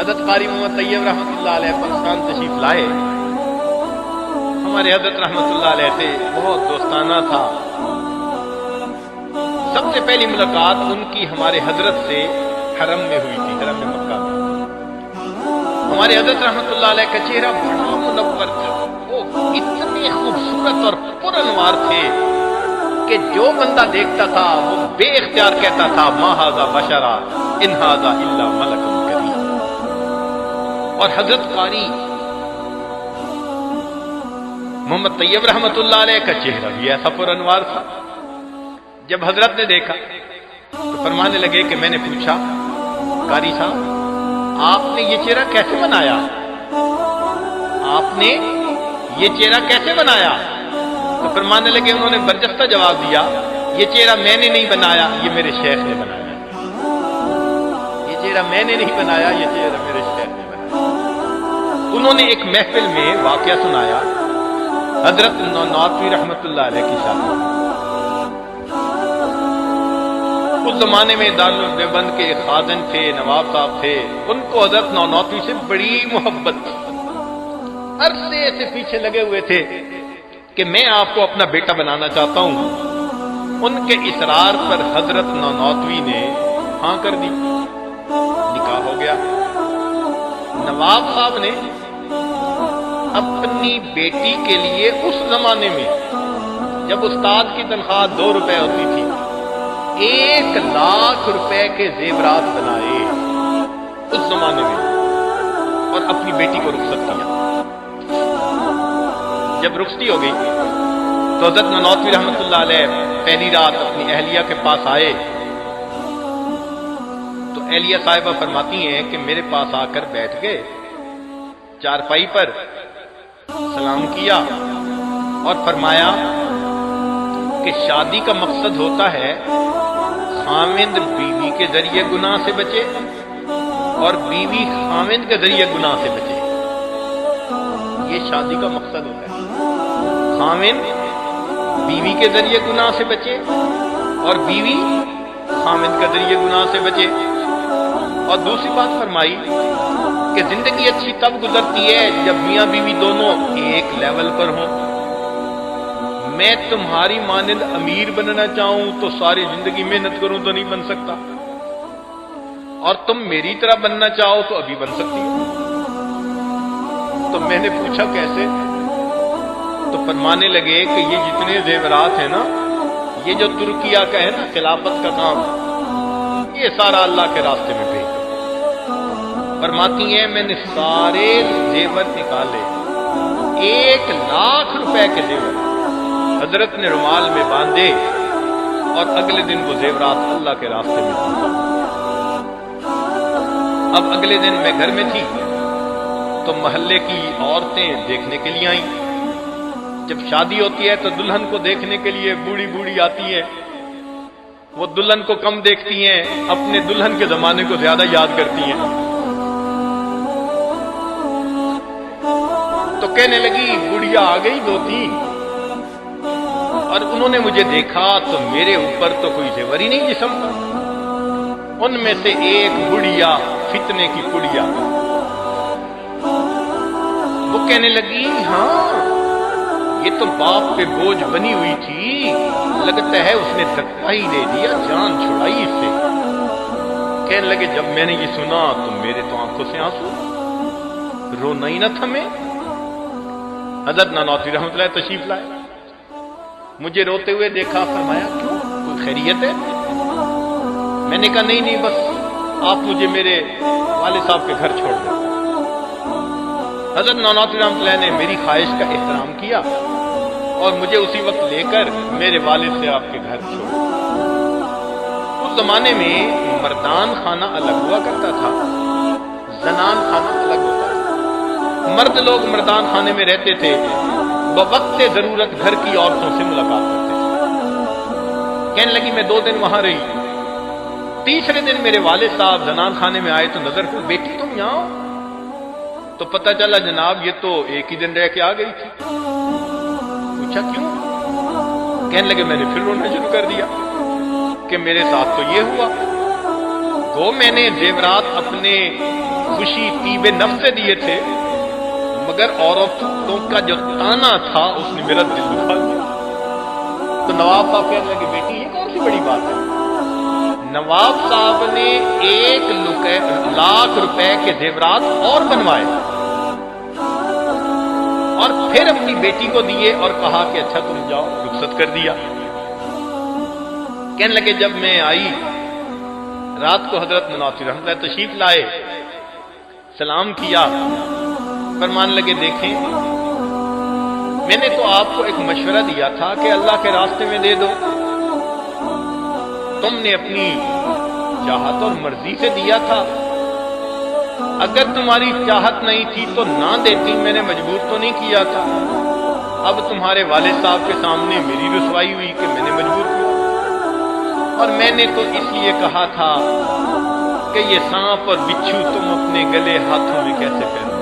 حضرت قاری محمد طیب رحمۃ اللہ علیہ پاکستان تشریف لائے. ہمارے حضرت رحمۃ اللہ علیہ سے بہت دوستانہ تھا. سب سے پہلی ملاقات ان کی ہمارے حضرت سے حرم میں ہوئی تھی، حرم مکہ میں. ہمارے حضرت رحمۃ اللہ علیہ کا چہرہ بڑا منور تھا. وہ اتنے خوبصورت اور پرانوار تھے کہ جو بندہ دیکھتا تھا وہ بے اختیار کہتا تھا ما ھذا بشرا ان ھذا الا ملک کریم. اور حضرت قاری محمد طیب رحمۃ اللہ علیہ کا چہرہ بھی ایسا پرانوار تھا. جب حضرت نے دیکھا تو فرمانے لگے کہ میں نے پوچھا قاری صاحب آپ نے یہ چہرہ کیسے بنایا؟ آپ نے یہ چہرہ کیسے بنایا؟ تو فرمانے لگے، انہوں نے برجستہ جواب دیا، یہ چہرہ میں نے نہیں بنایا، یہ میرے شیخ نے بنایا. یہ چہرہ میں نے نہیں بنایا، یہ چہرہ میرے شیخ نے بنایا. انہوں نے ایک محفل میں واقعہ سنایا حضرت نانوتوی رحمۃ اللہ علیہ کی شادی. اس زمانے میں دارالعلوم دیوبند کے خازن تھے، نواب صاحب تھے. ان کو حضرت نانوتوی سے بڑی محبت تھی. عرصے سے پیچھے لگے ہوئے تھے کہ میں آپ کو اپنا بیٹا بنانا چاہتا ہوں. ان کے اصرار پر حضرت نانوتوی نے ہاں کر دی، نکاح ہو گیا. نواب صاحب نے اپنی بیٹی کے لیے اس زمانے میں جب استاد کی تنخواہ 2 روپے ہوتی تھی 1,00,000 روپے کے زیورات بنائے اس زمانے میں اور اپنی بیٹی کو رخصت کیا. جب رخصتی ہو گئی تو حضرت نانوتوی رحمۃ اللہ علیہ پہلی رات اپنی اہلیہ کے پاس آئے تو اہلیہ صاحبہ فرماتی ہیں کہ میرے پاس آ کر بیٹھ گئے، چارپائی پر سلام کیا اور فرمایا کہ شادی کا مقصد ہوتا ہے خاوند بیوی کے ذریعے گناہ سے بچے اور بیوی خاوند کے ذریعے گناہ سے بچے. یہ شادی کا مقصد ہوتا ہے، خاوند بیوی کے ذریعے گناہ سے بچے اور بیوی خاوند کے ذریعے گناہ سے بچے. اور دوسری بات فرمائی کہ زندگی اچھی تب گزرتی ہے جب میاں بیوی دونوں ایک لیول پر ہوں. میں تمہاری مانند امیر بننا چاہوں تو ساری زندگی محنت کروں تو نہیں بن سکتا، اور تم میری طرح بننا چاہو تو ابھی بن سکتی ہو. تو میں نے پوچھا کیسے؟ تو فرمانے لگے کہ یہ جتنے زیورات ہیں نا، یہ جو ترکیہ کا ہے نا خلافت کا کام، یہ سارا اللہ کے راستے میں بھیج. فرماتی ہیں میں نے سارے زیور نکالے، 1,00,000 روپے کے زیور حضرت نے رومال میں باندھے اور اگلے دن وہ زیورات اللہ کے راستے میں دی. اب اگلے دن میں گھر میں تھی تو محلے کی عورتیں دیکھنے کے لیے آئیں. جب شادی ہوتی ہے تو دلہن کو دیکھنے کے لیے بوڑھی بوڑھی آتی ہیں. وہ دلہن کو کم دیکھتی ہیں، اپنے دلہن کے زمانے کو زیادہ یاد کرتی ہیں. تو کہنے لگی بڑھیا آ گئی 2-3 اور انہوں نے مجھے دیکھا تو میرے اوپر تو کوئی زیور ہی نہیں جسم پر. ان میں سے ایک بڑھیا فتنے کی پڑیا وہ کہنے لگی ہاں یہ تو باپ پہ بوجھ بنی ہوئی تھی، لگتا ہے اس نے دھکا ہی دے دیا، جان چھڑائی اس سے. کہنے لگے جب میں نے یہ سنا تو میرے تو آنکھوں سے آنسو، رونا ہی نہ تھمے. حضرت نانوتوی رحمۃ اللہ تشریف لائے، مجھے روتے ہوئے دیکھا، فرمایا کیوں، کوئی خیریت ہے؟ میں نے کہا نہیں بس آپ مجھے میرے والد صاحب کے گھر چھوڑ دیں. حضرت نانوتوی رحمۃ اللہ نے میری خواہش کا احترام کیا اور مجھے اسی وقت لے کر میرے والد سے آپ کے گھر چھوڑ. اس زمانے میں مردان خانہ الگ ہوا کرتا تھا، زنان خانہ الگ ہوتا تھا. مرد لوگ مردان خانے میں رہتے تھے، بوقت ضرورت گھر کی عورتوں سے ملاقات کرتے تھے. کہنے لگی میں 2 دن وہاں رہی. تیسرے دن میرے والد صاحب زنان خانے میں آئے تو نظر کو بیٹی تم یہاں ہو؟ تو پتہ چلا جناب یہ تو ایک ہی دن رہ کے آ گئی تھی. پوچھا کیوں؟ کہنے لگے میں نے پھر رونا شروع کر دیا کہ میرے ساتھ تو یہ ہوا. گو میں نے زیورات اپنے خوشی طیب نفس سے دیے تھے، مگر عورتوں کا جو تانا تھا اس نے میرا دل دکھا دیا۔ تو نواب صاحب کہنے لگے بیٹی یہ کون سی بڑی بات ہے؟ نواب صاحب نے 1 لاکھ روپے کے زیورات اور بنوائے اور پھر اپنی بیٹی کو دیے اور کہا کہ اچھا تم جاؤ، رخصت کر دیا۔ کہنے لگے جب میں آئی رات کو حضرت مناطی رحمۃ اللہ تشریف لائے، سلام کیا، فرمان لگے دیکھیں میں نے تو آپ کو ایک مشورہ دیا تھا کہ اللہ کے راستے میں دے دو، تم نے اپنی چاہت اور مرضی سے دیا تھا، اگر تمہاری چاہت نہیں تھی تو نہ دیتی، میں نے مجبور تو نہیں کیا تھا، اب تمہارے والد صاحب کے سامنے میری رسوائی ہوئی کہ میں نے مجبور کیا، اور میں نے تو اس لیے کہا تھا کہ یہ سانپ اور بچھو تم اپنے گلے ہاتھوں میں کیسے پہنو۔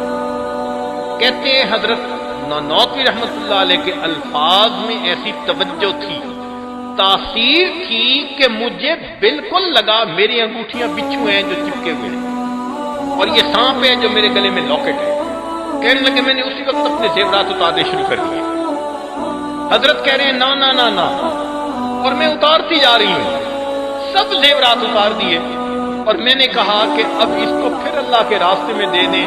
کہتے ہیں حضرت نانوتوی رحمت اللہ علیہ کے الفاظ میں ایسی توجہ تھی، تاثیر تھی کہ مجھے بالکل لگا میری انگوٹھیاں بچھو ہیں جو چپکے ہوئے ہیں اور یہ سانپ ہے جو میرے گلے میں لاکٹ ہے۔ کہنے لگے میں نے اسی وقت اپنے زیورات اتارنے شروع کر دیے۔ حضرت کہہ رہے ہیں نا نا نا نا، اور میں اتارتی جا رہی ہوں، سب زیورات اتار دیے، اور میں نے کہا کہ اب اس کو پھر اللہ کے راستے میں دے دیں،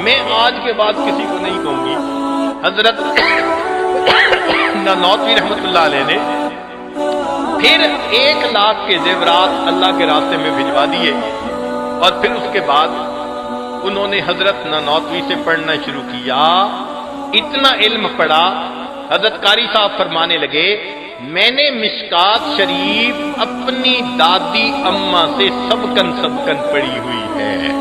میں آج کے بعد کسی کو نہیں کہوں گی۔ حضرت نانوتوی رحمت اللہ علیہ نے پھر 1 لاکھ کے زیورات اللہ کے راستے میں بھجوا دیے، اور پھر اس کے بعد انہوں نے حضرت نانوتوی سے پڑھنا شروع کیا، اتنا علم پڑھا۔ حضرت قاری صاحب فرمانے لگے میں نے مشکات شریف اپنی دادی اماں سے سبکن پڑھی ہوئی ہے۔